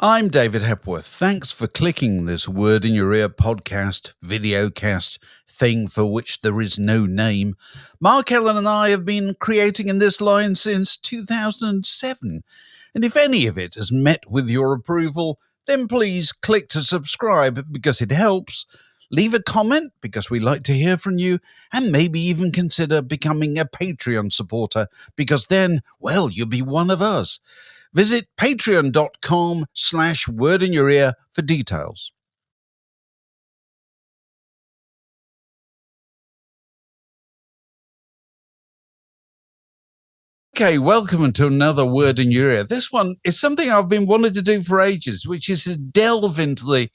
I'm David Hepworth. Thanks for clicking this Word in Your Ear podcast, videocast thing for which there is no name. Mark Ellen and I have been creating in this line since 2007. And if any of it has met with your approval, then please click to subscribe because it helps. Leave a comment because we like to hear from you, and maybe even consider becoming a Patreon supporter because then, well, you'll be one of us. Visit patreon.com/wordinyourear for details. Okay, welcome to another Word in Your Ear. This one is something I've been wanting to do for ages, which is to delve into the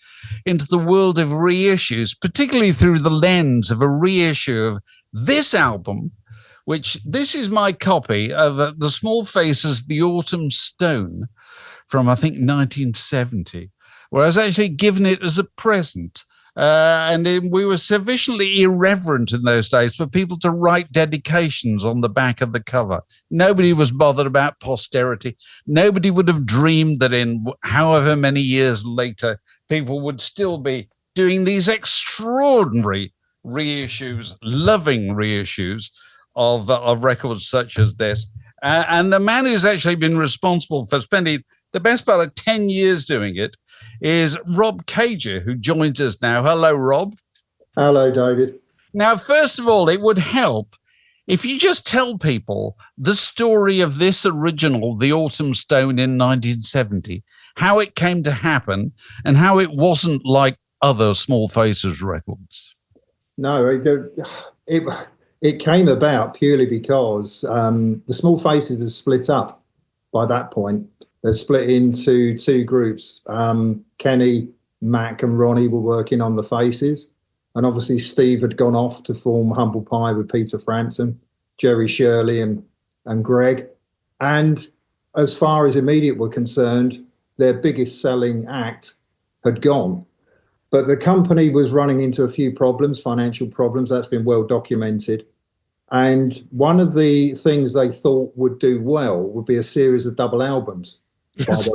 world of reissues, particularly through the lens of a reissue of this album, which this is my copy of The Small Faces, The Autumn Stone from, I think, 1970, where I was actually given it as a present. We were sufficiently irreverent in those days for people to write dedications on the back of the cover. Nobody was bothered about posterity. Nobody would have dreamed that in however many years later, people would still be doing these extraordinary reissues, loving reissues of records such as this. And the man who's actually been responsible for spending the best part of 10 years doing it is Rob Caiger, who joins us now. Hello, Rob. Hello, David. Now, first of all, it would help if you just tell people the story of this original, The Autumn Stone in 1970, how it came to happen and how it wasn't like other Small Faces records. No, it came about purely because the Small Faces are split up by that point. They're split into two groups. Kenny, Mac and Ronnie were working on the Faces. And obviously Steve had gone off to form Humble Pie with Peter Frampton, Jerry Shirley and Greg. And as far as Immediate were concerned, their biggest selling act had gone. But the company was running into a few problems, financial problems. That's been well documented. And one of the things they thought would do well would be a series of double albums. Yes,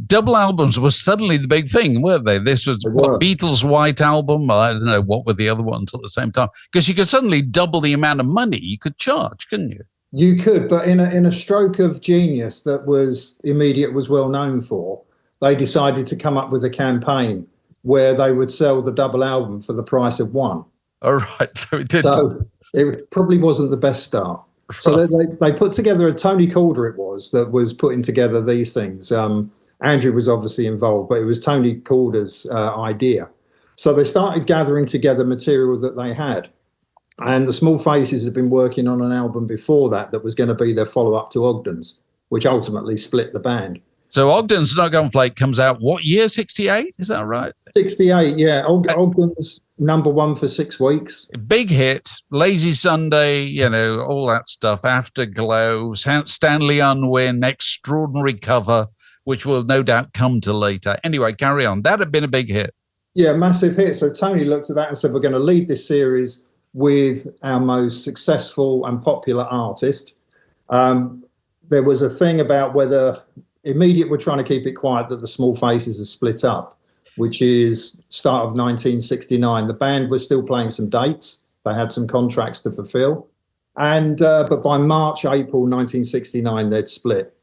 double albums was suddenly the big thing, weren't they? This was Beatles' White Album. I don't know what were the other ones at the same time, because you could suddenly double the amount of money you could charge, couldn't you? You could, but in a stroke of genius that was Immediate was well known for, they decided to come up with a campaign where they would sell the double album for the price of one. All right, so it did. So it probably wasn't the best start. Right. So they put together Tony Calder, it was, that was putting together these things. Andrew was obviously involved, but it was Tony Calder's idea. So they started gathering together material that they had. And the Small Faces had been working on an album before that was going to be their follow-up to Ogden's, which ultimately split the band. So Ogden's Not Gone Flake comes out what year? 68? Is that right? 68, yeah. Ogden's #1 for 6 weeks. Big hit, Lazy Sunday, all that stuff. Afterglow, Stanley Unwin, extraordinary cover, which will no doubt come to later. Anyway, carry on. That had been a big hit. Yeah, massive hit. So Tony looked at that and said, we're going to lead this series with our most successful and popular artist. There was a thing about whether Immediate were trying to keep it quiet that the Small Faces are split up, which is start of 1969. The band was still playing some dates. They had some contracts to fulfill. But by March, April 1969, they'd split.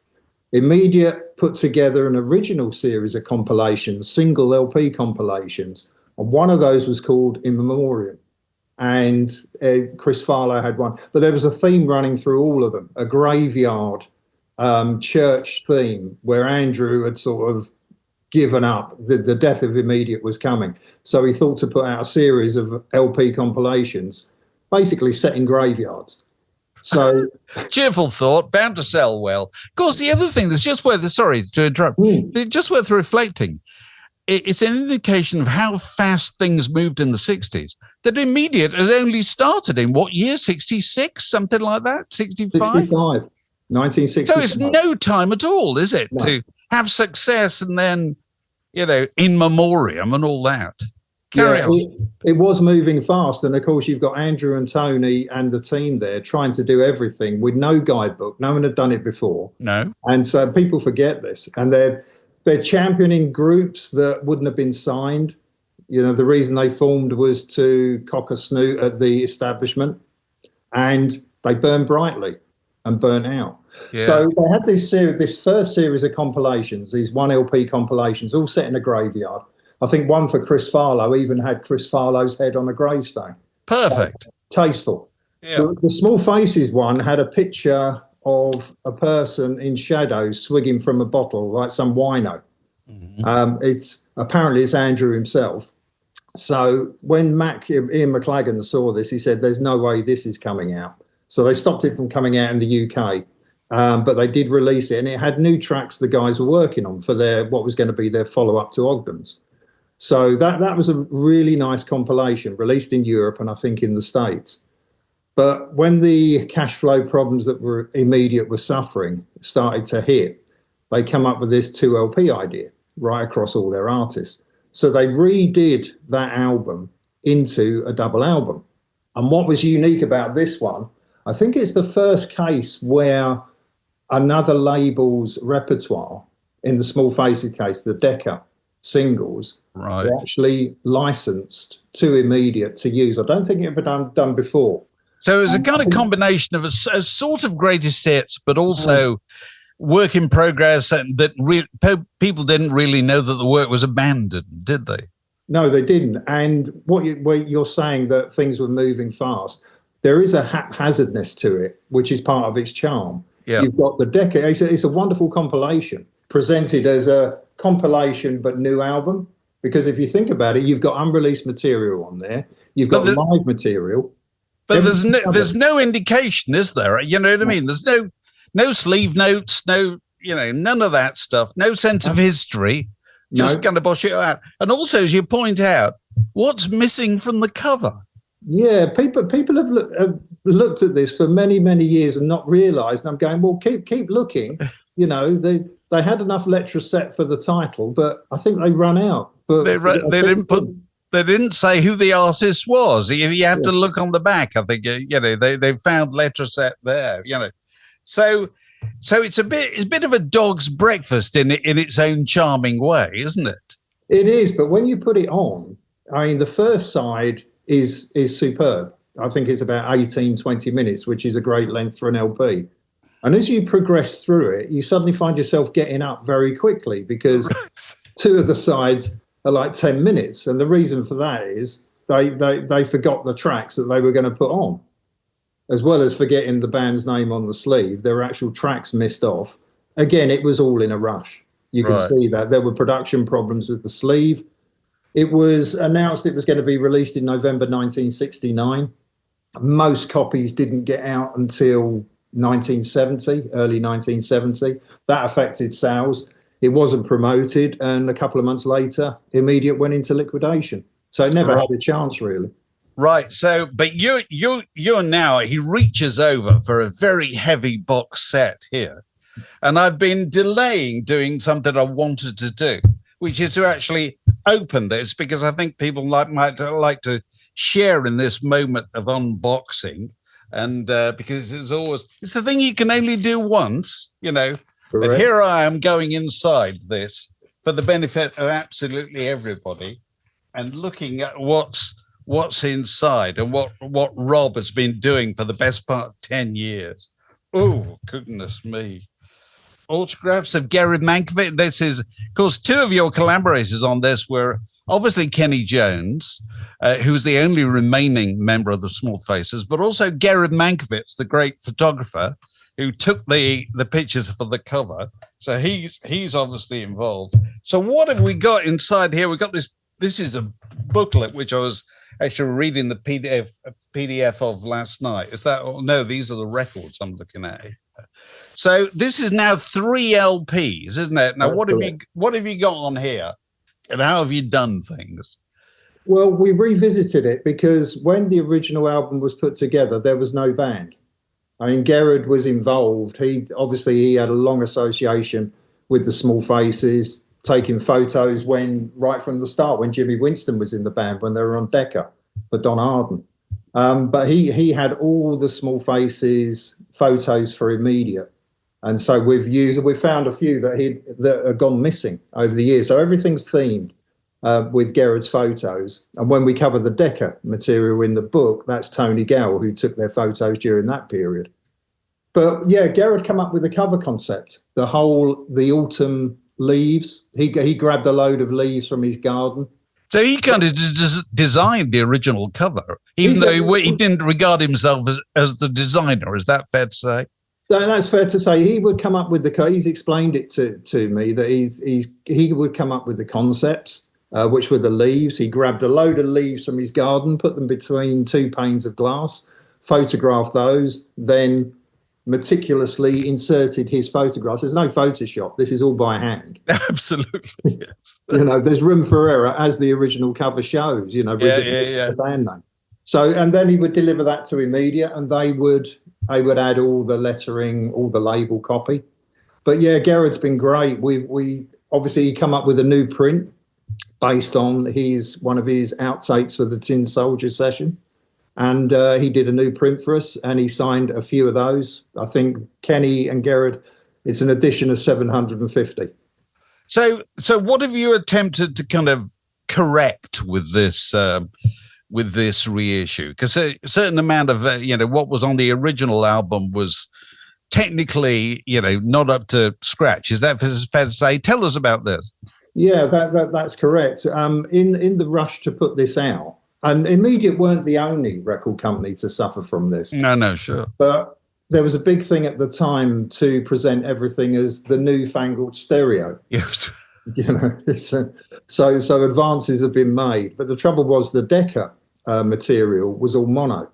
Immediate put together an original series of compilations, single LP compilations. And one of those was called In Memoriam. And Chris Farlow had one. But there was a theme running through all of them, a graveyard church theme, where Andrew had sort of given up. The death of Immediate was coming. So he thought to put out a series of LP compilations, basically set in graveyards. So cheerful thought, bound to sell well. Of course, the other thing that's just worth, sorry to interrupt, just worth reflecting, it's an indication of how fast things moved in the 60s. That Immediate had only started in what year? 66, something like that? 65? 1965. So it's no time at all, is it, to have success and then, in memoriam and all that. Carry on. It was moving fast. And of course, you've got Andrew and Tony and the team there trying to do everything with no guidebook. No one had done it before. No. And so people forget this. And they're championing groups that wouldn't have been signed. You know, the reason they formed was to cock a snoot at the establishment, and they burned brightly and burnt out. Yeah. So they had this first series of compilations, these 1 LP compilations, all set in a graveyard. I think one for Chris Farlow even had Chris Farlow's head on a gravestone. Perfect. Tasteful. Yeah. The Small Faces one had a picture of a person in shadows swigging from a bottle, like some wino. Apparently it's Andrew himself. So when Ian McLagan saw this, he said, "There's no way this is coming out." So they stopped it from coming out in the UK, but they did release it, and it had new tracks the guys were working on for what was going to be their follow-up to Ogden's. So that was a really nice compilation released in Europe and I think in the States. But when the cash flow problems that were immediate were suffering started to hit, they come up with this 2 LP idea right across all their artists. So they redid that album into a double album. And what was unique about this one, I think it's the first case where another label's repertoire, in the Small Faces case, the Decca singles, were actually licensed to Immediate to use. I don't think it had been done before. So it was a kind of combination of a sort of greatest hits, but also work in progress, and that people didn't really know that the work was abandoned, did they? No, they didn't. And what you're saying that things were moving fast, there is a haphazardness to it, which is part of its charm. Yeah. You've got the Decca. It's a wonderful compilation presented as a compilation but new album, because if you think about it, you've got unreleased material on there, you've got live material, but there's no indication, is there? You know what I mean? There's no sleeve notes, none of that stuff, no sense of history, just kind of bosh it out. And also, as you point out, what's missing from the cover? Yeah, people have looked at this for many, many years and not realised. And I'm going, well, keep looking. They had enough Letraset for the title, but I think they run out. But they didn't say who the artist was. You have to look on the back. I think they found Letraset there. So it's a bit of a dog's breakfast in its own charming way, isn't it? It is. But when you put it on, I mean, the first side is superb. I think it's about 18, 20 minutes, which is a great length for an LP. And as you progress through it, you suddenly find yourself getting up very quickly, because two of the sides are like 10 minutes. And the reason for that is they forgot the tracks that they were going to put on. As well as forgetting the band's name on the sleeve, there were actual tracks missed off. Again, it was all in a rush. You can see that. There were production problems with the sleeve. It was announced it was going to be released in November 1969. Most copies didn't get out until 1970, early 1970. That affected sales. It wasn't promoted, and a couple of months later, Immediate went into liquidation. So it never had a chance, really. Right. So, but you're now, he reaches over for a very heavy box set here. And I've been delaying doing something I wanted to do, which is to actually open this, because I think people might like to share in this moment of unboxing. And because it's the thing you can only do once, Correct. But here I am going inside this for the benefit of absolutely everybody and looking at what's inside and what Rob has been doing for the best part of 10 years. Oh, goodness me. Autographs of Gary Mankiewicz. This is, of course, two of your collaborators on this were obviously Kenny Jones, who's the only remaining member of the Small Faces, but also Gary Mankiewicz, the great photographer who took the pictures for the cover. So he's obviously involved. So what have we got inside here? We've got this is a booklet, which I was actually reading the PDF of last night. Is that, no, these are the records I'm looking at. So this is now 3 LPs, isn't it? Now, what have you got on here? And how have you done things? Well, we revisited it because when the original album was put together, there was no band. I mean, Gerard was involved. He had a long association with the Small Faces, taking photos right from the start, when Jimmy Winston was in the band, when they were on Decca for Don Arden. But he had all the Small Faces photos for Immediate. And so we've found a few that have gone missing over the years. So everything's themed with Gerard's photos. And when we cover the Decca material in the book, that's Tony Gow, who took their photos during that period. But yeah, Gerard came up with the cover concept, the autumn leaves. He grabbed a load of leaves from his garden. So he kind of designed the original cover, even though he didn't regard himself as the designer. Is that fair to say? That's fair to say. He would come up with he's explained it to me that he would come up with the concepts, which were the leaves. He grabbed a load of leaves from his garden, put them between two panes of glass, photographed those, then meticulously inserted his photographs. There's no Photoshop. This is all by hand. Absolutely, yes. There's room for error, as the original cover shows. The band name. So, and then he would deliver that to Immediate, and they would add all the lettering, all the label copy. But yeah, Gerard's been great. We obviously come up with a new print based on one of his outtakes for the Tin Soldier session. And he did a new print for us, and he signed a few of those. I think Kenny and Gerard, it's an edition of 750. So what have you attempted to kind of correct with this reissue? Because a certain amount of what was on the original album was technically not up to scratch. Is that fair to say? Tell us about this. Yeah, that's correct. In the rush to put this out. And Immediate weren't the only record company to suffer from this. No, sure. But there was a big thing at the time to present everything as the newfangled stereo. Yes. So advances have been made. But the trouble was the Decca material was all mono.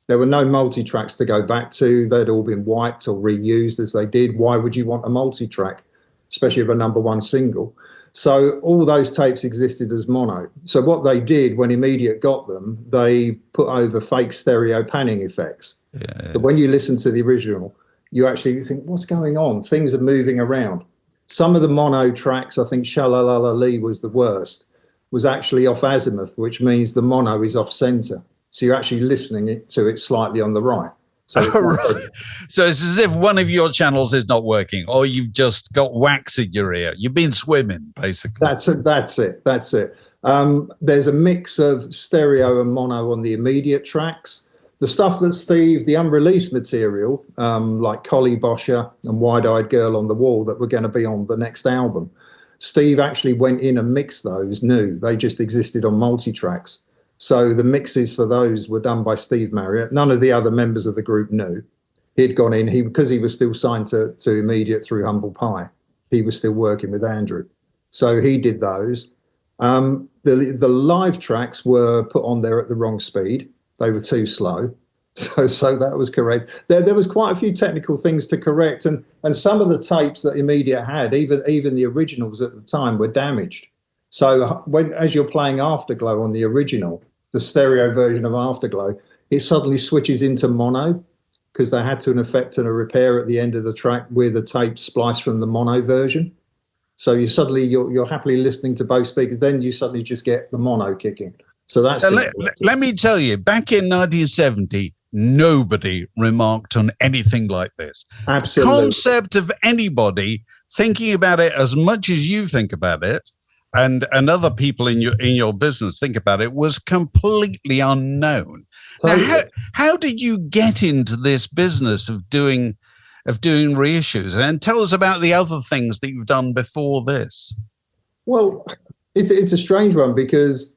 There were no multi-tracks to go back to. They'd all been wiped or reused as they did. Why would you want a multi-track, especially of a number one single? So all those tapes existed as mono. So what they did when Immediate got them, they put over fake stereo panning effects. Yeah. So when you listen to the original, you actually think, what's going on? Things are moving around. Some of the mono tracks, I think Shalalala Lee was the worst, was actually off azimuth, which means the mono is off center. So you're actually listening to it slightly on the right. So So it's as if one of your channels is not working, or you've just got wax in your ear. You've been swimming, basically. That's it. There's a mix of stereo and mono on the Immediate tracks. The stuff that Steve, the unreleased material, like Collie Bosher and Wide-Eyed Girl on the Wall, that were going to be on the next album, Steve actually went in and mixed those new. They just existed on multi-tracks. So the mixes for those were done by Steve Marriott. None of the other members of the group knew. He'd gone in, because he was still signed to Immediate through Humble Pie. He was still working with Andrew. So he did those. The live tracks were put on there at the wrong speed. They were too slow. So that was correct. There was quite a few technical things to correct. And some of the tapes that Immediate had, even the originals at the time, were damaged. So as you're playing Afterglow on the original, the stereo version of Afterglow, it suddenly switches into mono because they had to an effect and a repair at the end of the track with the tape spliced from the mono version. So you're happily listening to both speakers. Then you suddenly just get the mono kicking. So that's. So let me tell you, back in 1970, nobody remarked on anything like this. Absolutely. The concept of anybody thinking about it as much as you think about it, and other people in your business think about it, was completely unknown. Totally. Now, how did you get into this business of doing reissues? And tell us about the other things that you've done before this. Well, it's a strange one because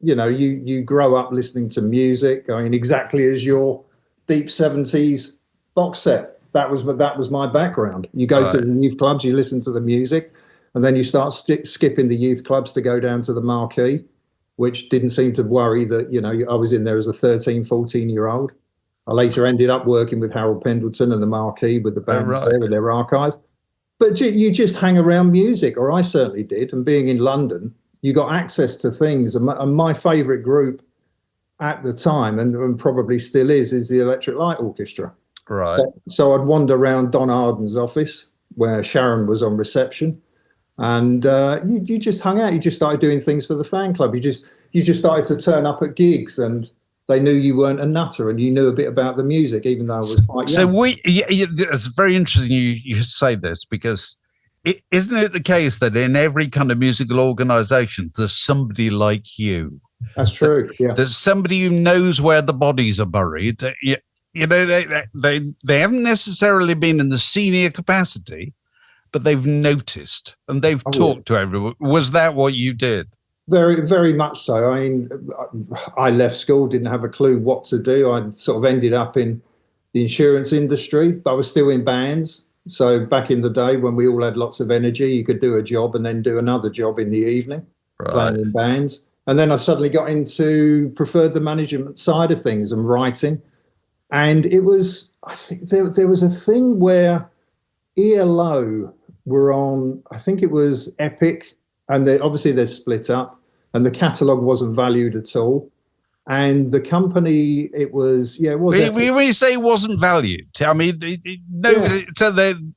you grow up listening to music. I mean, exactly as your deep 70s box set. That was my background. You go to the youth clubs, you listen to the music. And then you start skipping the youth clubs to go down to the Marquee, which didn't seem to worry that, I was in there as a 13, 14-year-old. I later ended up working with Harold Pendleton and the Marquee with the band there with their archive. But you just hang around music, or I certainly did. And being in London, you got access to things. And my favourite group at the time, and probably still is the Electric Light Orchestra. Right. So I'd wander around Don Arden's office where Sharon was on reception. And you just hung out. You just started doing things for the fan club. You just started to turn up at gigs, and they knew you weren't a nutter and you knew a bit about the music, even though I was quite young. So it's very interesting you say this, because isn't it the case that in every kind of musical organization, there's somebody like you? That's true. Yeah. There's somebody who knows where the bodies are buried. You know, they haven't necessarily been in the senior capacity, but they've noticed and they've talked to everyone. Was that what you did? Very, very much so. I mean, I left school, didn't have a clue what to do. I sort of ended up in the insurance industry, but I was still in bands. So back in the day when we all had lots of energy, you could do a job and then do another job in the evening, playing in bands. And then I suddenly got preferred the management side of things and writing. And it was, I think there was a thing where ELO were on, I think it was Epic, and obviously they're split up, and the catalogue wasn't valued at all. And the company, it was, it was. When you say it wasn't valued, I mean, so the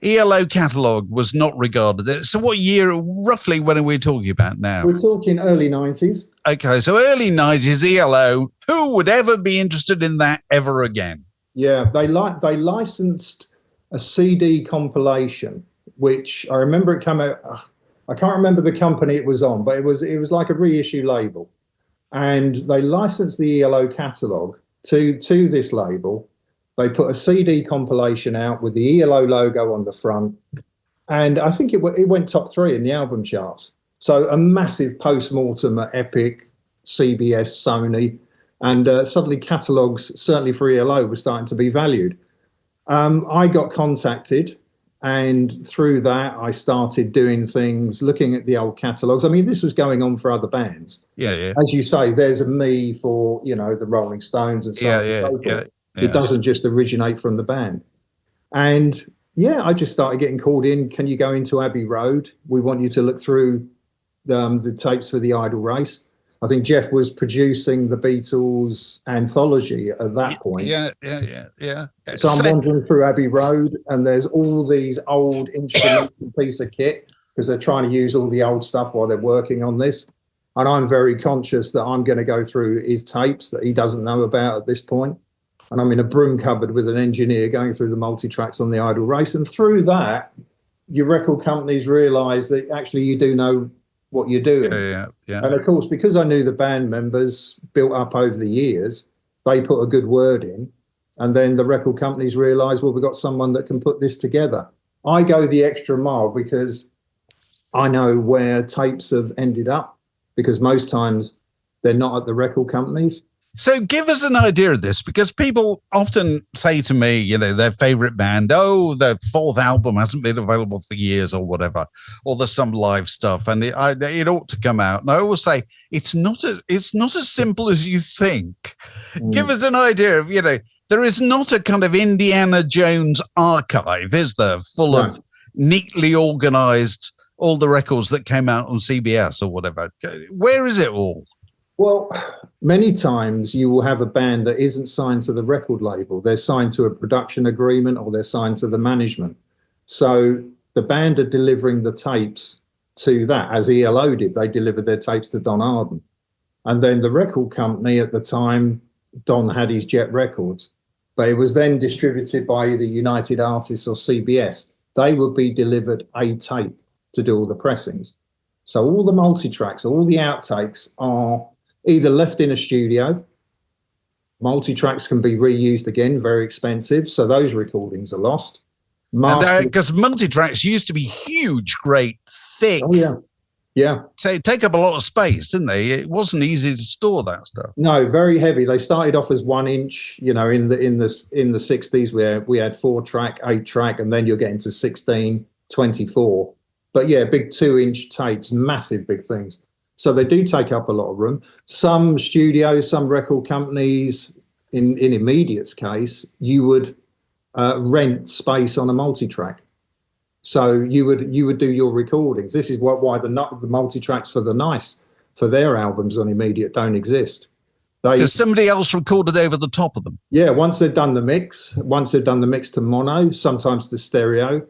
ELO catalogue was not regarded. So what year, roughly, when are we talking about now? We're talking early 90s. Okay, so early 90s, ELO, who would ever be interested in that ever again? Yeah, they licensed a CD compilation, which I remember it came out, I can't remember the company it was on, but it was like a reissue label. And they licensed the ELO catalogue to this label. They put a CD compilation out with the ELO logo on the front. And I think it went top 3 in the album charts. So a massive post-mortem at Epic, CBS, Sony. And suddenly catalogues, certainly for ELO, were starting to be valued. I got contacted. And through that, I started doing things, looking at the old catalogues. I mean, this was going on for other bands. Yeah. As you say, there's a me for, the Rolling Stones and so on and so forth. It doesn't just originate from the band. And I just started getting called in. Can you go into Abbey Road? We want you to look through the tapes for the Idol race. I think Jeff was producing the Beatles anthology at that point. Yeah. So I'm wandering through Abbey Road, and there's all these old instruments and piece of kit, because they're trying to use all the old stuff while they're working on this. And I'm very conscious that I'm going to go through his tapes that he doesn't know about at this point. And I'm in a broom cupboard with an engineer going through the multi-tracks on the Idol race. And through that, your record companies realise that actually you do know what you're doing. Yeah. And of course, because I knew the band members built up over the years, they put a good word in. And then the record companies realised, well, we've got someone that can put this together. I go the extra mile because I know where tapes have ended up, because most times they're not at the record companies. So give us an idea of this, because people often say to me, their favorite band, their 4th album hasn't been available for years or whatever, or there's some live stuff and it ought to come out. And I always say, it's not as simple as you think. Give us an idea of, there is not a kind of Indiana Jones archive, is there, full of neatly organized all the records that came out on CBS or whatever. Where is it all? Well, many times you will have a band that isn't signed to the record label. They're signed to a production agreement, or they're signed to the management. So the band are delivering the tapes to that, as ELO did. They delivered their tapes to Don Arden. And then the record company at the time, Don had his Jet Records, but it was then distributed by either United Artists or CBS. They would be delivered a tape to do all the pressings. So all the multi-tracks, all the outtakes are either left in a studio. Multi-tracks can be reused again, very expensive. So those recordings are lost. Because multi-tracks used to be huge, great, thick. Oh, yeah. Take up a lot of space, didn't they? It wasn't easy to store that stuff. No, very heavy. They started off as 1 inch, in the 60s where we had 4-track, 8-track, and then you're getting to 16, 24. But big 2-inch tapes, massive big things. So they do take up a lot of room. Some studios, some record companies, in Immediate's case, you would rent space on a multi-track. So you would do your recordings. This is why the multi-tracks for the Nice, for their albums on Immediate, don't exist. Because somebody else recorded over the top of them. Yeah, once they've done the mix to mono, sometimes to stereo.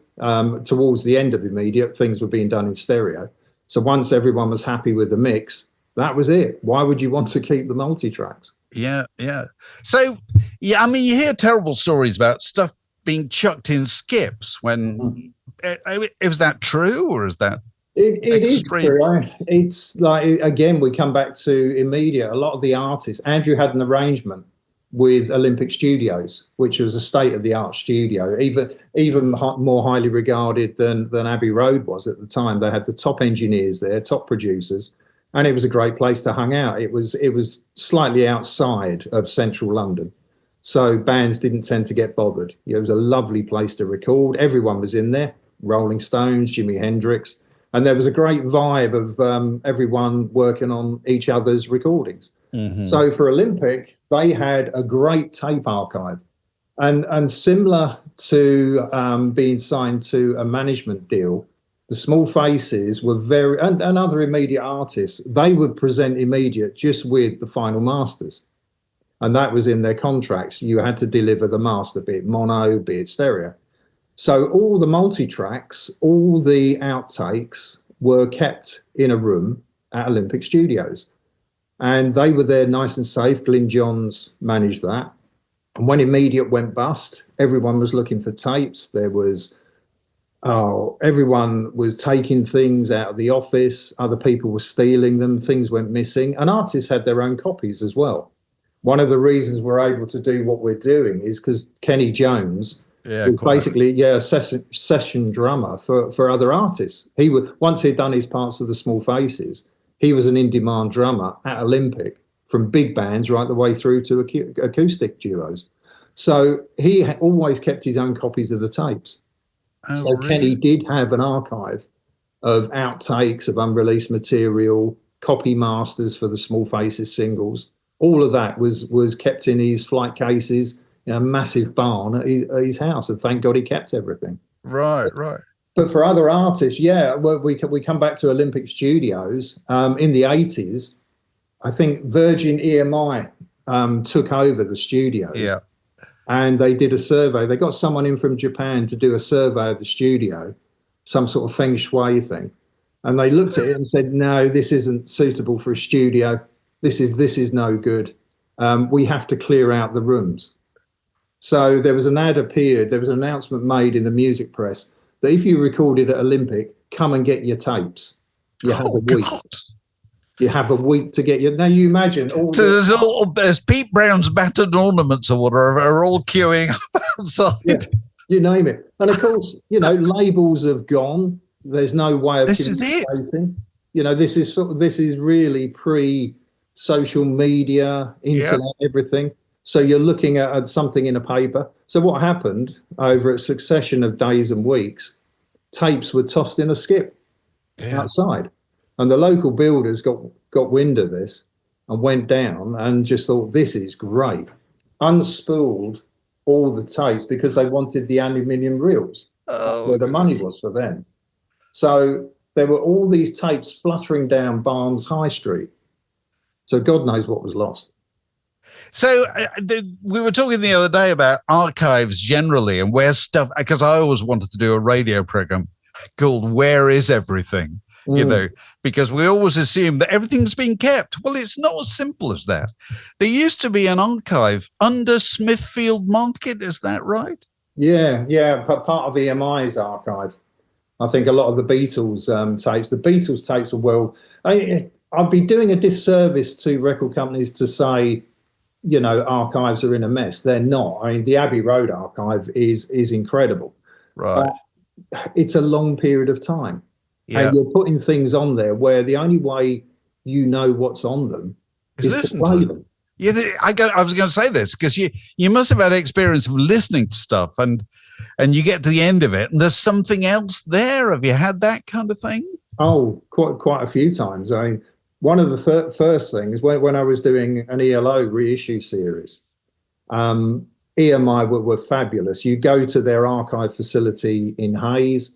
Towards the end of Immediate, things were being done in stereo. So once everyone was happy with the mix, that was it. Why would you want to keep the multi-tracks? Yeah, yeah. So, yeah, I mean, you hear terrible stories about stuff being chucked in skips when. Is that true, or is that It is extreme? true. It's like, again, we come back to immediate. A lot of the artists, Andrew had an arrangement with Olympic Studios, which was a state of the art studio, even more highly regarded than Abbey Road was at the time. They had the top engineers there, top producers, and it was a great place to hang out. It was slightly outside of central London, so bands didn't tend to get bothered. It was a lovely place to record. Everyone was in there. Rolling Stones, Jimi Hendrix, and there was a great vibe of everyone working on each other's recordings. Mm-hmm. So for Olympic, they had a great tape archive, and similar to being signed to a management deal, the Small Faces were and other immediate artists. They would present immediate just with the final masters, and that was in their contracts. You had to deliver the master, be it mono, be it stereo. So all the multi-tracks, all the outtakes were kept in a room at Olympic Studios. And they were there nice and safe. Glyn Johns managed that. And when Immediate went bust, everyone was looking for tapes. Everyone was taking things out of the office. Other people were stealing them. Things went missing. And artists had their own copies as well. One of the reasons we're able to do what we're doing is because Kenny Jones was basically a session drummer for other artists. He would, once he'd done his parts of the Small Faces, he was an in-demand drummer at Olympic, from big bands right the way through to acoustic duos. So he always kept his own copies of the tapes. Oh, so really? Kenny did have an archive of outtakes, of unreleased material, copy masters for the Small Faces singles. All of that was kept in his flight cases in a massive barn at his house, and thank God he kept everything. Right, right. But for other artists, we come back to Olympic Studios in the 80s. I think Virgin EMI took over the studios. Yeah. And they did a survey. They got someone in from Japan to do a survey of the studio, some sort of feng shui thing. And they looked at it and said, no, this isn't suitable for a studio. This is no good. We have to clear out the rooms. So there was an ad appeared. There was an announcement made in the music press that if you recorded at Olympic, come and get your tapes. You have a week. God. You have a week to get your. Now you imagine all. So there's Pete Brown's battered ornaments or whatever are all queuing up outside. Yeah, you name it, and of course, labels have gone. There's no way of. This is it. This is really pre-social media, internet, everything. So you're looking at something in a paper. So what happened over a succession of days and weeks? Tapes were tossed in a skip outside. And the local builders got wind of this and went down and just thought, this is great. Unspooled all the tapes because they wanted the aluminium reels. That's where the money was for them. So there were all these tapes fluttering down Barnes High Street. So God knows what was lost. So we were talking the other day about archives generally and where stuff, because I always wanted to do a radio program called Where Is Everything? Because we always assume that everything's been kept. Well, it's not as simple as that. There used to be an archive under Smithfield Market. Is that right? Yeah. Part of EMI's archive. I think a lot of the Beatles tapes. The Beatles tapes were I'd be doing a disservice to record companies to say, archives are in a mess. They're not. I mean, the Abbey Road archive is incredible. Right. It's a long period of time. Yeah. And you're putting things on there where the only way you know what's on them is to play them. Yeah, I was going to say this because you must have had experience of listening to stuff and you get to the end of it and there's something else there. Have you had that kind of thing? Oh, quite a few times. I mean, one of the first things when I was doing an ELO reissue series, EMI were fabulous. You go to their archive facility in Hayes.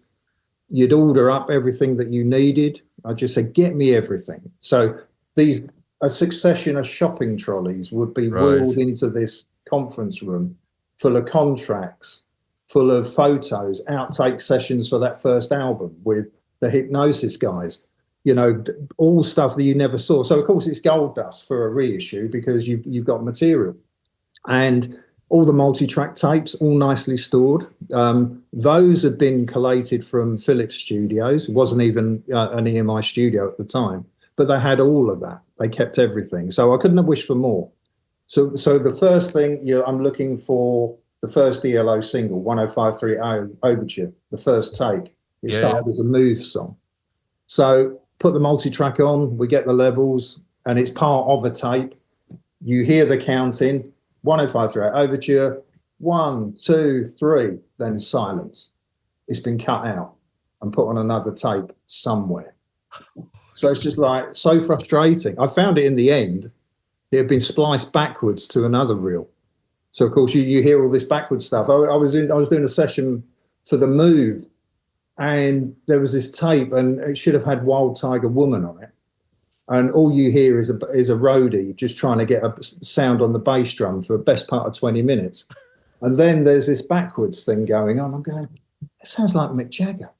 You'd order up everything that you needed. I just said, get me everything. So a succession of shopping trolleys would be wheeled into this conference room full of contracts, full of photos, outtake sessions for that first album with the Hypnosis guys. all stuff that you never saw. So of course it's gold dust for a reissue because you've got material, and all the multi-track tapes, all nicely stored. Those had been collated from Philips Studios. It wasn't even an EMI studio at the time, but they had all of that. They kept everything. So I couldn't have wished for more. So the first thing, I'm looking for the first ELO single, 1053 Overture, the first take. It started as a Move song. So put the multi-track on, we get the levels, and it's part of a tape. You hear the counting, 1053 Overture, 1, 2, 3, then silence. It's been cut out and put on another tape somewhere. So it's just like so frustrating. I found it in the end. It had been spliced backwards to another reel. So of course you hear all this backwards stuff. I was doing a session for the Move, and there was this tape, and it should have had Wild Tiger Woman on it. And all you hear is a roadie just trying to get a sound on the bass drum for the best part of 20 minutes. And then there's this backwards thing going on. I'm going, it sounds like Mick Jagger.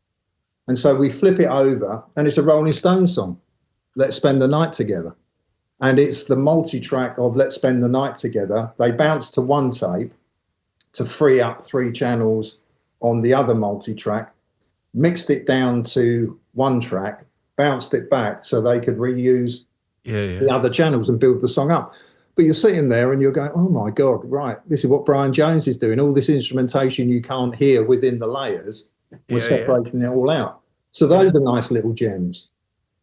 And so we flip it over, and it's a Rolling Stones song, Let's Spend the Night Together. And it's the multi-track of Let's Spend the Night Together. They bounced to one tape to free up 3 channels on the other multi-track, mixed it down to one track, bounced it back so they could reuse the other channels and build the song up. But you're sitting there and you're going, oh my God, right, this is what Brian Jones is doing. All this instrumentation you can't hear within the layers, we're separating it all out. So those are nice little gems.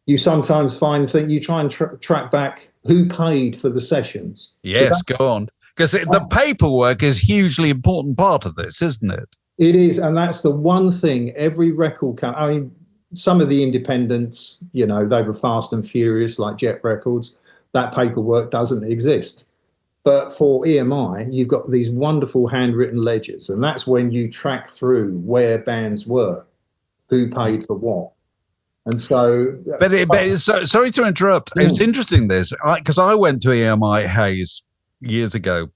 You sometimes find things, you try and track back who paid for the sessions. Yes, go on. Because the paperwork is a hugely important part of this, isn't it? It is, and that's the one thing every record company, I mean, some of the independents, they were fast and furious like Jet Records. That paperwork doesn't exist. But for EMI, you've got these wonderful handwritten ledgers, and that's when you track through where bands were, who paid for what. And so... sorry to interrupt. It's interesting this, because I went to EMI Hayes years ago,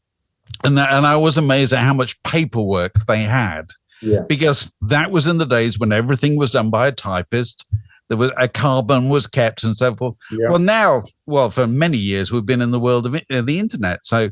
and I was amazed at how much paperwork they had. Yeah. Because that was in the days when everything was done by a typist. There was a carbon was kept and so forth. Yeah. Well, now, for many years, we've been in the world of the internet. So,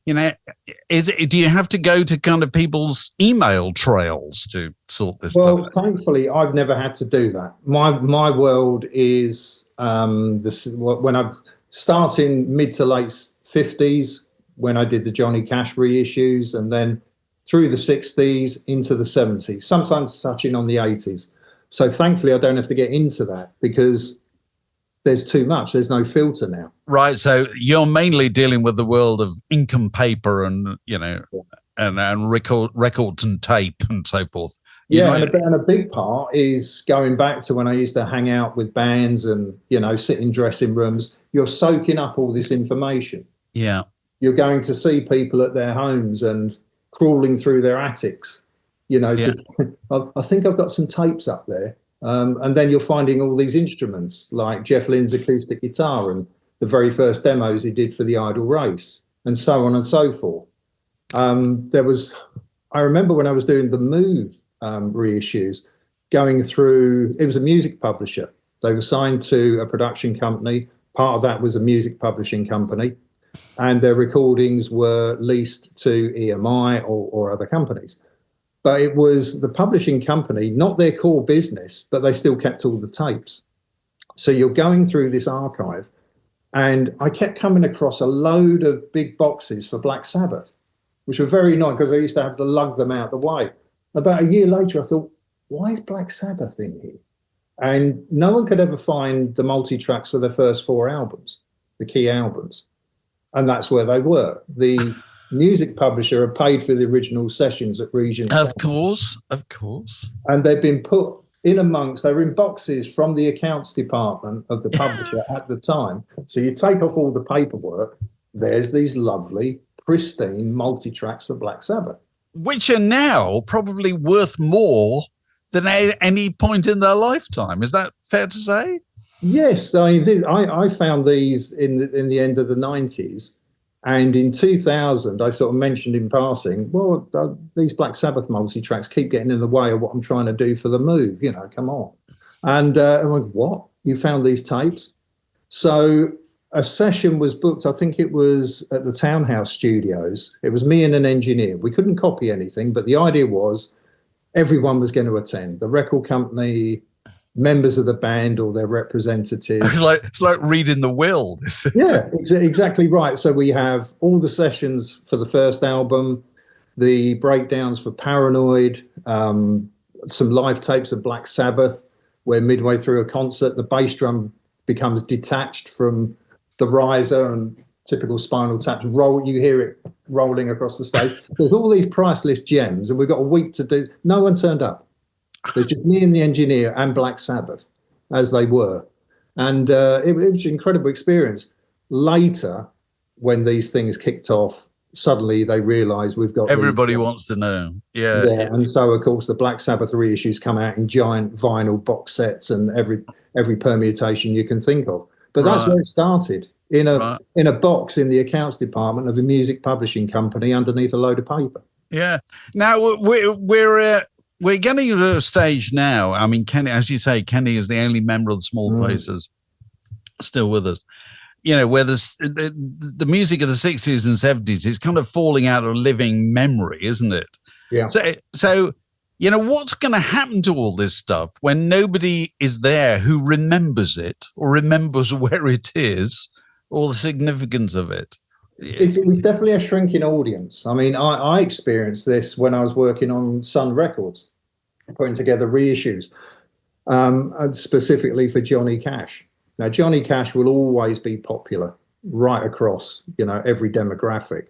do you have to go to kind of people's email trails to sort this? Well, thankfully, I've never had to do that. My world is when I starting mid to late 50s, when I did the Johnny Cash reissues, and then through the 60s into the 70s, sometimes touching on the 80s. So thankfully, I don't have to get into that because there's too much. There's no filter now. Right. So you're mainly dealing with the world of ink and paper and, and records and tape and so forth. And a big part is going back to when I used to hang out with bands and, sit in dressing rooms. You're soaking up all this information. Yeah. You're going to see people at their homes and crawling through their attics, I think I've got some tapes up there. And then you're finding all these instruments like Jeff Lynne's acoustic guitar and the very first demos he did for the Idol race and so on and so forth. I remember when I was doing the Move reissues, going through, it was a music publisher. They were signed to a production company. Part of that was a music publishing company. And their recordings were leased to EMI or other companies. But it was the publishing company, not their core business, but they still kept all the tapes. So you're going through this archive, and I kept coming across a load of big boxes for Black Sabbath, which were very nice because I used to have to lug them out the way. About a year later, I thought, why is Black Sabbath in here? And no one could ever find the multi-tracks for their first 4 albums, the key albums. And that's where they were. The music publisher had paid for the original sessions at Regent. Of course. And they've been put in amongst, they were in boxes from the accounts department of the publisher at the time. So you take off all the paperwork, there's these lovely, pristine multi-tracks for Black Sabbath. Which are now probably worth more than at any point in their lifetime. Is that fair to say? Yes, I found these in the end of the 90s, and in 2000 I sort of mentioned in passing, these Black Sabbath multi-tracks keep getting in the way of what I'm trying to do for the Move, come on. And I went, what? you found these tapes. So a session was booked, I think it was at the Townhouse Studios. It was me and an engineer. We couldn't copy anything, but the idea was everyone was going to attend. The record company, members of the band or their representatives. It's like reading the will. Yeah, exactly right. So we have all the sessions for the first album, the breakdowns for Paranoid, some live tapes of Black Sabbath, where midway through a concert, the bass drum becomes detached from the riser and typical Spinal Tap you hear it rolling across the stage. There's all these priceless gems, and we've got a week to do. No one turned up. There's just me and the engineer and Black Sabbath, as they were. And it was an incredible experience. Later, when these things kicked off, suddenly they realised we've got... Everybody wants to know. Yeah. And so, of course, the Black Sabbath reissues come out in giant vinyl box sets and every permutation you can think of. But that's where it started, in a box in the accounts department of a music publishing company underneath a load of paper. Yeah. Now, we're getting to a stage now. I mean, Kenny, as you say, Kenny is the only member of the Small Faces still with us. You know, where the music of the 60s and 70s is kind of falling out of living memory, isn't it? Yeah. So you know, what's going to happen to all this stuff when nobody is there who remembers it or remembers where it is or the significance of it? It was definitely a shrinking audience. I mean, I experienced this when I was working on Sun Records, putting together reissues, and specifically for Johnny Cash. Now, Johnny Cash will always be popular right across, you know, every demographic,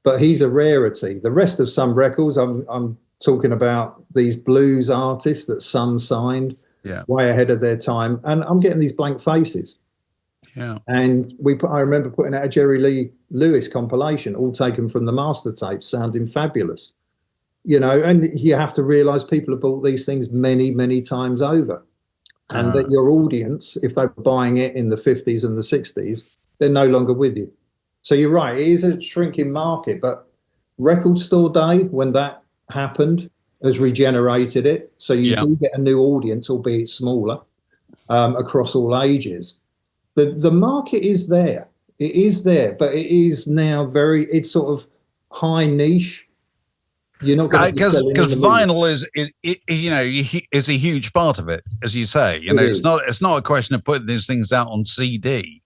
but he's a rarity. The rest of Sun Records, I'm talking about these blues artists that Sun signed, way ahead of their time, and I'm getting these blank faces. Yeah. And I remember putting out a Jerry Lee Lewis compilation, all taken from the master tapes, sounding fabulous. You know, and you have to realize people have bought these things many, many times over. And that your audience, if they were buying it in the 50s and the 60s, they're no longer with you. So you're right, it is a shrinking market, but Record Store Day, when that happened, has regenerated it. So you do get a new audience, albeit smaller, across all ages. The market is there. It is there, but it is now it's sort of high niche. You're not going to because vinyl is a huge part of it, as you say. You know, it's not a question of putting these things out on CD.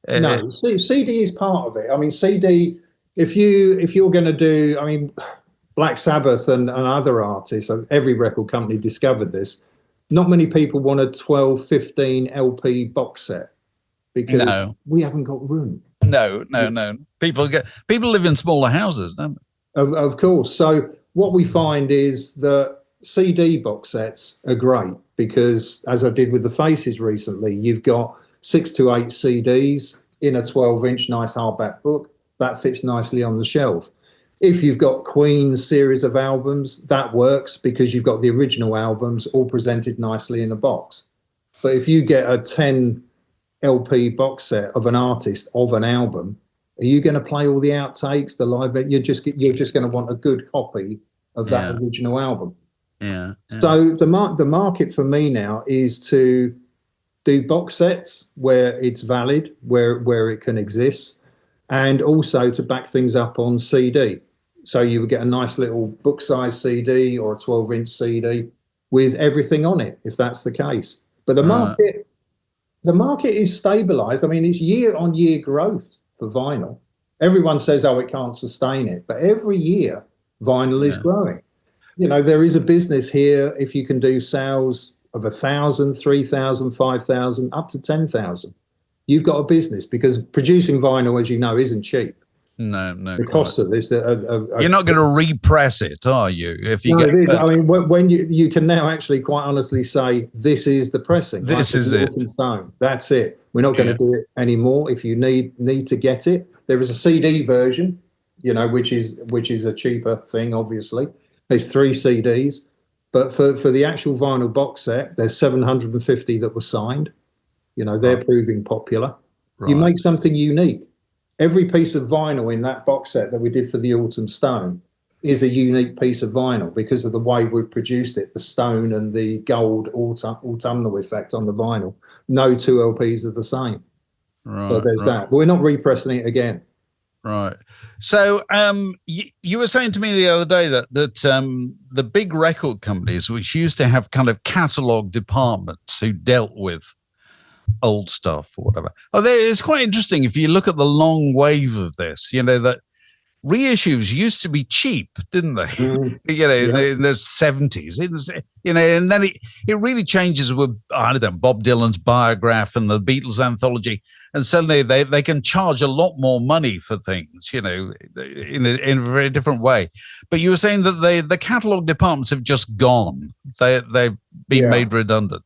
No, CD is part of it. I mean, CD. If you're going to do, I mean, Black Sabbath and other artists, every record company discovered this. Not many people want a 12, 15 LP box set because we haven't got room. No. People live in smaller houses, don't they? Of course. So what we find is that CD box sets are great because, as I did with the Faces recently, you've got 6 to 8 CDs in a 12-inch nice hardback book. That fits nicely on the shelf. If you've got Queen's series of albums, that works because you've got the original albums all presented nicely in a box. But if you get a 10 LP box set of an artist of an album, are you going to play all the outtakes, the live? You're just going to want a good copy of that original album. Yeah. So the market for me now is to do box sets where it's valid, where it can exist, and also to back things up on CD. So you would get a nice little book size CD or a 12-inch CD with everything on it, if that's the case. But the market is stabilized. I mean, it's year-on-year growth for vinyl. Everyone says, it can't sustain it. But every year, vinyl is growing. You know, there is a business here if you can do sales of 1,000, 3,000, 5,000, up to 10,000. You've got a business because producing vinyl, as you know, isn't cheap. No. The cost of this. You're not going to repress it, are you? If you it is. I mean, when you can now actually quite honestly say, this is the pressing. This is it. Stone. That's it. We're not going to do it anymore. If you need to get it, there is a CD version, you know, which is a cheaper thing, obviously. There's 3 CDs. But for the actual vinyl box set, there's 750 that were signed. You know, they're proving popular. Right. You make something unique. Every piece of vinyl in that box set that we did for the Autumn Stone is a unique piece of vinyl because of the way we've produced it, the stone and the gold autumnal effect on the vinyl. No two LPs are the same. So Right, there's right, that. We're not repressing it again. right. So, you were saying to me the other day that the big record companies, which used to have kind of catalog departments who dealt with old stuff or whatever, it's quite interesting if you look at the long wave of this. That reissues used to be cheap, didn't they? In the 70s. It was, and then it really changes with, I don't know, Bob Dylan's Biograph and the Beatles anthology. And suddenly they can charge a lot more money for things, in a very different way. But you were saying that the catalog departments have just gone. They've been made redundant.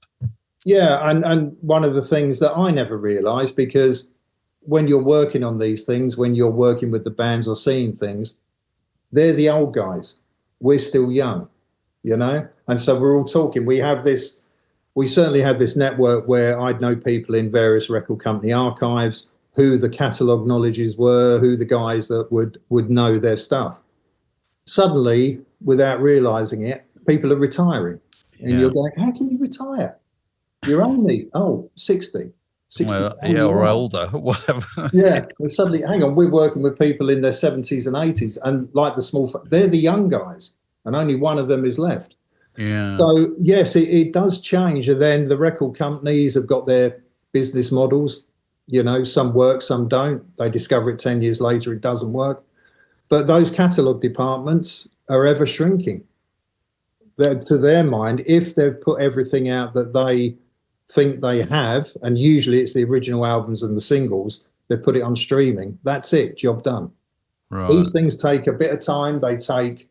Yeah, and one of the things that I never realised, because when you're working on these things, when you're working with the bands or seeing things, they're the old guys. We're still young, And so we're all talking. We certainly had this network where I'd know people in various record company archives, who the catalogue knowledges were, who the guys that would know their stuff. Suddenly, without realising it, people are retiring. And you're going, how can you retire? You're only, 60. 60, or older, whatever. Yeah, and suddenly, hang on, we're working with people in their 70s and 80s, and like they're the young guys, and only one of them is left. Yeah. So yes, it does change, and then the record companies have got their business models. Some work, some don't. They discover it 10 years later, it doesn't work. But those catalogue departments are ever shrinking. To their mind, if they've put everything out that they think they have, and usually it's the original albums and the singles, they put it on streaming, that's it, job done. Right. These things take a bit of time. They take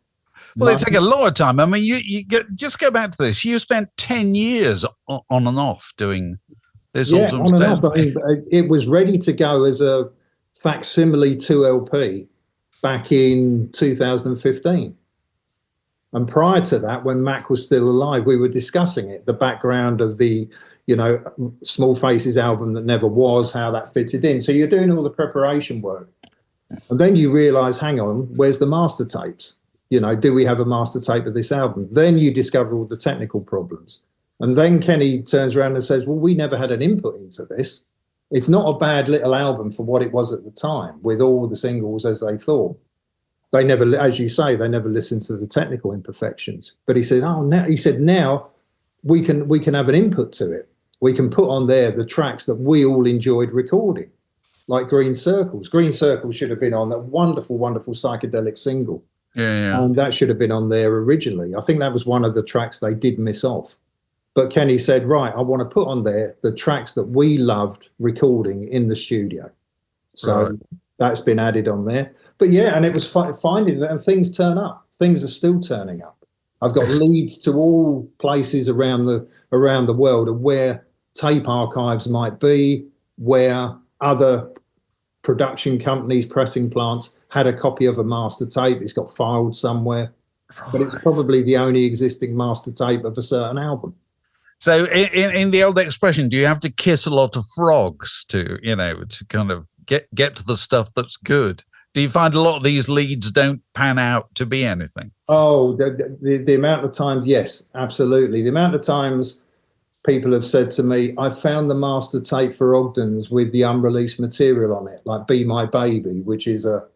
they take a lot of time. I mean, just go back to this. You spent 10 years on and off doing this Autumn Stand. It was ready to go as a facsimile 2LP back in 2015. And prior to that, when Mac was still alive, we were discussing it, the background of the Small Faces album that never was, how that fitted in. So you're doing all the preparation work. And then you realise, hang on, where's the master tapes? Do we have a master tape of this album? Then you discover all the technical problems. And then Kenny turns around and says, well, we never had an input into this. It's not a bad little album for what it was at the time, with all the singles as they thought. They never, as you say, they never listened to the technical imperfections. But he said, now we can have an input to it. We can put on there the tracks that we all enjoyed recording, like Green Circles. Green Circles should have been on that wonderful, wonderful psychedelic single. Yeah. And that should have been on there originally. I think that was one of the tracks they did miss off. But Kenny said, right, I want to put on there the tracks that we loved recording in the studio. So that's been added on there. But yeah, and it was finding that, and things turn up. Things are still turning up. I've got leads to all places around the world of where tape archives might be, where other production companies, pressing plants had a copy of a master tape. It's got filed somewhere, but it's probably the only existing master tape of a certain album. So in the old expression, do you have to kiss a lot of frogs to kind of get to the stuff that's good? Do you find a lot of these leads don't pan out to be anything? Oh, the amount of times, yes, absolutely. The amount of times people have said to me, I found the master tape for Ogden's with the unreleased material on it, like Be My Baby, which is a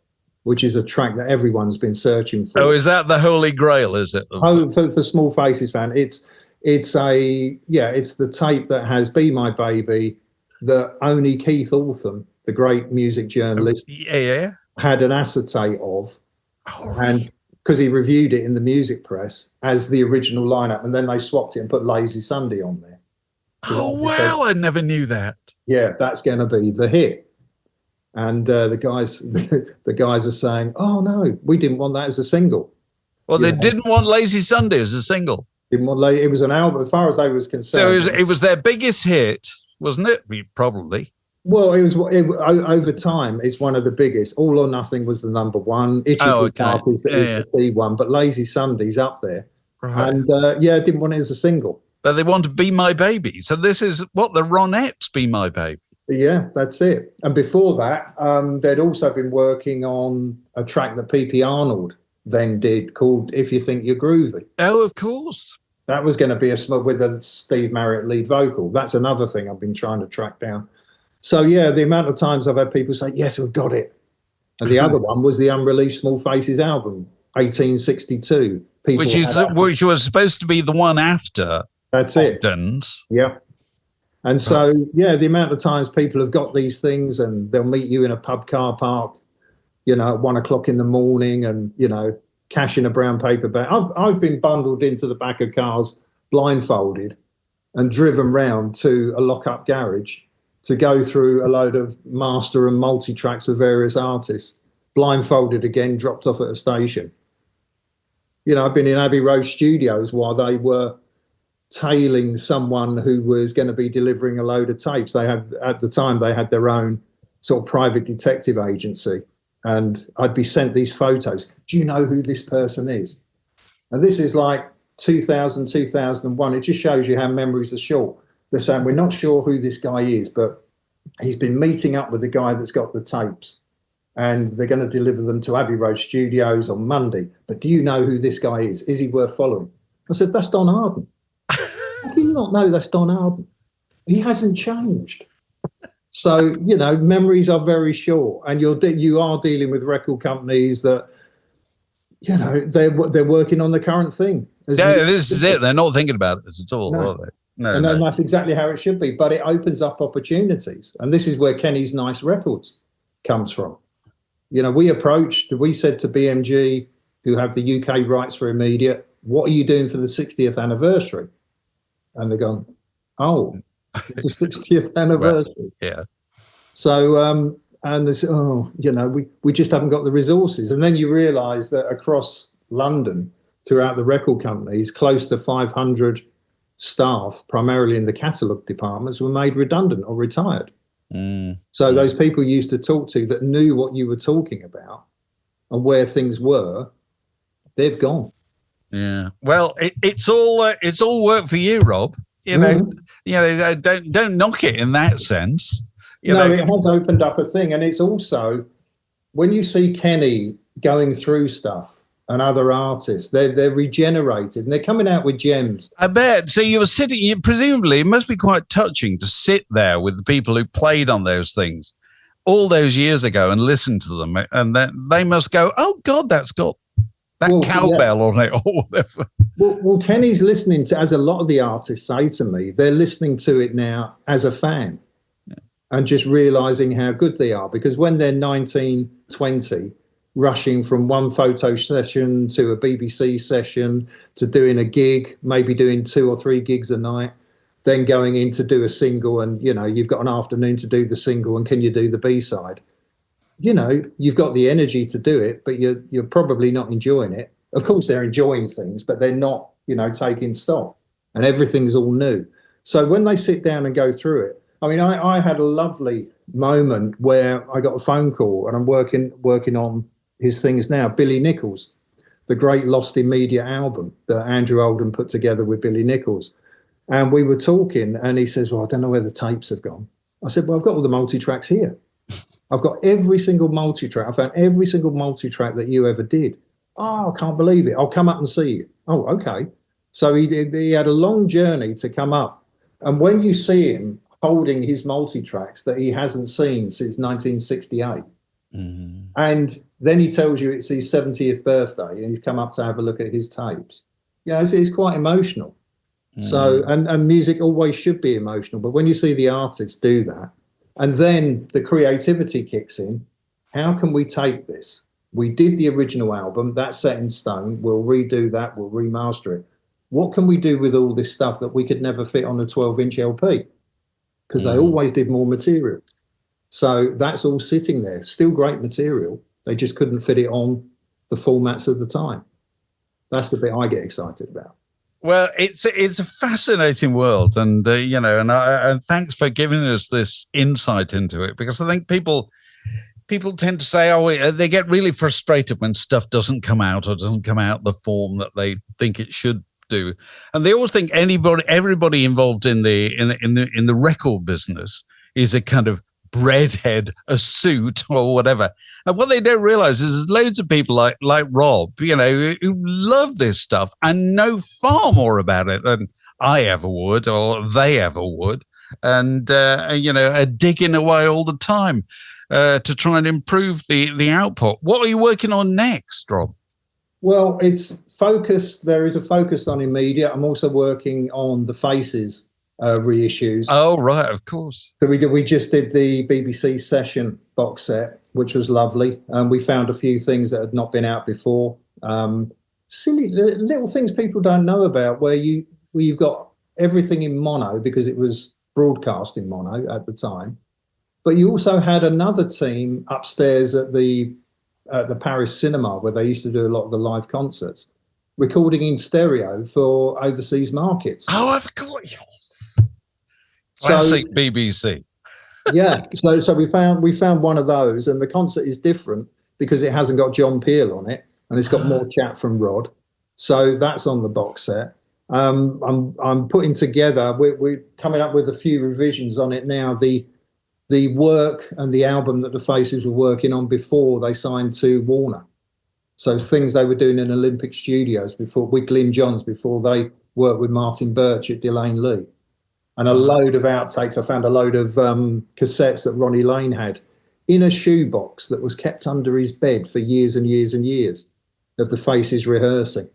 track that everyone's been searching for. Oh, is that the holy grail, is it? Oh, for Small Faces fan, it's the tape that has Be My Baby that only Keith Altham, the great music journalist, had an acetate of, and because he reviewed it in the music press as the original lineup, and then they swapped it and put Lazy Sunday on there. Oh wow! I never knew that. Yeah, that's going to be the hit. And the guys are saying, "Oh no, we didn't want that as a single." Well, they didn't want Lazy Sunday as a single. It was an album, as far as they was concerned. So it was their biggest hit, wasn't it? Probably. Well, over time, it's one of the biggest. All or Nothing was the number one. Itchy Park is the key one, but Lazy Sunday's up there. Right. And didn't want it as a single. But they want to Be My Baby. So this is what the Ronettes Be My Baby. Yeah, that's it. And before that, they'd also been working on a track that P.P. Arnold then did called If You Think You're Groovy. Oh, of course. That was going to be with the Steve Marriott lead vocal. That's another thing I've been trying to track down. So, yeah, the amount of times I've had people say, yes, we've got it. And the other one was the unreleased Small Faces album, 1862. Which was supposed to be the one after. That's Ogden's. it. Yeah. And so, yeah, the amount of times people have got these things and they'll meet you in a pub car park, at 1 o'clock in the morning and, cash in a brown paper bag. I've been bundled into the back of cars, blindfolded, and driven round to a lock-up garage to go through a load of master and multi-tracks with various artists, blindfolded again, dropped off at a station. I've been in Abbey Road Studios while they were tailing someone who was going to be delivering a load of tapes. At the time, they had their own sort of private detective agency. And I'd be sent these photos. Do you know who this person is? And this is like 2000, 2001. It just shows you how memories are short. They're saying, we're not sure who this guy is, but he's been meeting up with the guy that's got the tapes. And they're going to deliver them to Abbey Road Studios on Monday. But do you know who this guy is? Is he worth following? I said, that's Don Arden. How do you not know that's Don Arden? He hasn't changed. So, memories are very short, and you are dealing with record companies that, they're working on the current thing. This is it. They're not thinking about it at all, are they? No. And that's exactly how it should be. But it opens up opportunities. And this is where Kenny's Nice Records comes from. We said to BMG, who have the UK rights for immediate, what are you doing for the 60th anniversary? And they're going, oh, it's the 60th anniversary. Well, yeah. So, and they said, we just haven't got the resources. And then you realise that across London, throughout the record companies, close to 500 staff, primarily in the catalogue departments, were made redundant or retired. So those people you used to talk to that knew what you were talking about and where things were, they've gone. Yeah. Well, it's all work for you, Rob. Don't knock it in that sense. It has opened up a thing. And it's also, when you see Kenny going through stuff and other artists, they're regenerated and they're coming out with gems. I bet. So you were sitting, presumably it must be quite touching to sit there with the people who played on those things all those years ago and listen to them. And then they must go, oh God, that's got that cowbell on it or whatever. Well, Kenny's listening to, as a lot of the artists say to me, they're listening to it now as a fan. And just realising how good they are. Because when they're 19, 20, rushing from one photo session to a BBC session to doing a gig, maybe doing 2 or 3 gigs a night, then going in to do a single and, you've got an afternoon to do the single and can you do the B-side? You've got the energy to do it, but you're probably not enjoying it. Of course, they're enjoying things, but they're not, taking stock and everything's all new. So when they sit down and go through it, I had a lovely moment where I got a phone call and I'm working on his things now. Billy Nichols, the great Lost in Media album that Andrew Oldham put together with Billy Nichols. And we were talking and he says, well, I don't know where the tapes have gone. I said, well, I've got all the multi-tracks here. I've got every single multi-track. I found every single multi-track that you ever did. Oh, I can't believe it. I'll come up and see you. Oh, okay. So he had a long journey to come up. And when you see him holding his multi-tracks that he hasn't seen since 1968. And then he tells you it's his 70th birthday and he's come up to have a look at his tapes. It's quite emotional. So, and music always should be emotional. But when you see the artists do that, and then the creativity kicks in, how can we take this? We did the original album, that's set in stone. We'll redo that, we'll remaster it. What can we do with all this stuff that we could never fit on a 12-inch LP? Because they always did more material. So that's all sitting there. Still great material. They just couldn't fit it on the formats of the time. That's the bit I get excited about. Well, it's a fascinating world. And, and thanks for giving us this insight into it, because I think people tend to say, they get really frustrated when stuff doesn't come out or doesn't come out the form that they think it should do, and they always think everybody involved in the record business is a kind of redhead a suit or whatever. And what they don't realize is there's loads of people like Rob, who love this stuff and know far more about it than I ever would or they ever would. And, are digging away all the time to try and improve the output. What are you working on next, Rob? Well, it's focused. There is a focus on immediate. I'm also working on the Faces reissues. Oh, right, of course. So we just did the BBC Session box set, which was lovely. We found a few things that had not been out before. Silly little things people don't know about, where you've got everything in mono because it was broadcast in mono at the time. But you also had another team upstairs at the Paris Cinema, where they used to do a lot of the live concerts, recording in stereo for overseas markets. Oh, I've got yours. Classic BBC. Yeah, so we found one of those, and the concert is different because it hasn't got John Peel on it, and it's got more chat from Rod. So that's on the box set. I'm putting together. We're coming up with a few revisions on it now. The work and the album that the Faces were working on before they signed to Warner. So things they were doing in Olympic Studios before, with Glyn Johns, before they worked with Martin Birch at Delane Lee. And a load of outtakes. I found a load of cassettes that Ronnie Lane had in a shoebox that was kept under his bed for years and years and years of the Faces rehearsing.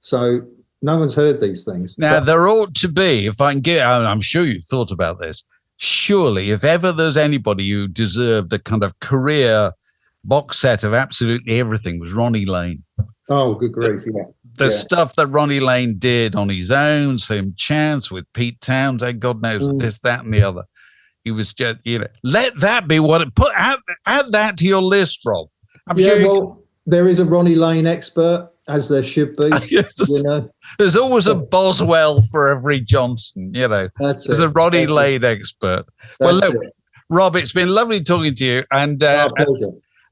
So no one's heard these things. Now, there ought to be, if I can get, I'm sure you've thought about this, surely if ever there's anybody who deserved a kind of career box set of absolutely everything, was Ronnie Lane. Oh, good grief, yeah. The stuff that Ronnie Lane did on his own, Slim Chance with Pete Townsend, God knows this, that, and the other. He was just, let that be what it add that to your list, Rob. I'm sure there is a Ronnie Lane expert, as there should be. There's always a Boswell for every Johnson, There's a Ronnie Lane expert. Well, look, Rob, it's been lovely talking to you.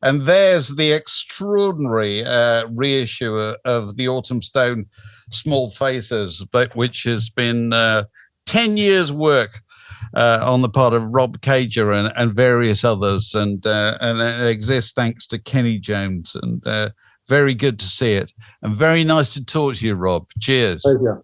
And there's the extraordinary reissue of the Autumn Stone Small Faces, which has been 10 years' work on the part of Rob Caiger and various others. And it exists thanks to Kenny Jones. And very good to see it. And very nice to talk to you, Rob. Cheers. Pleasure.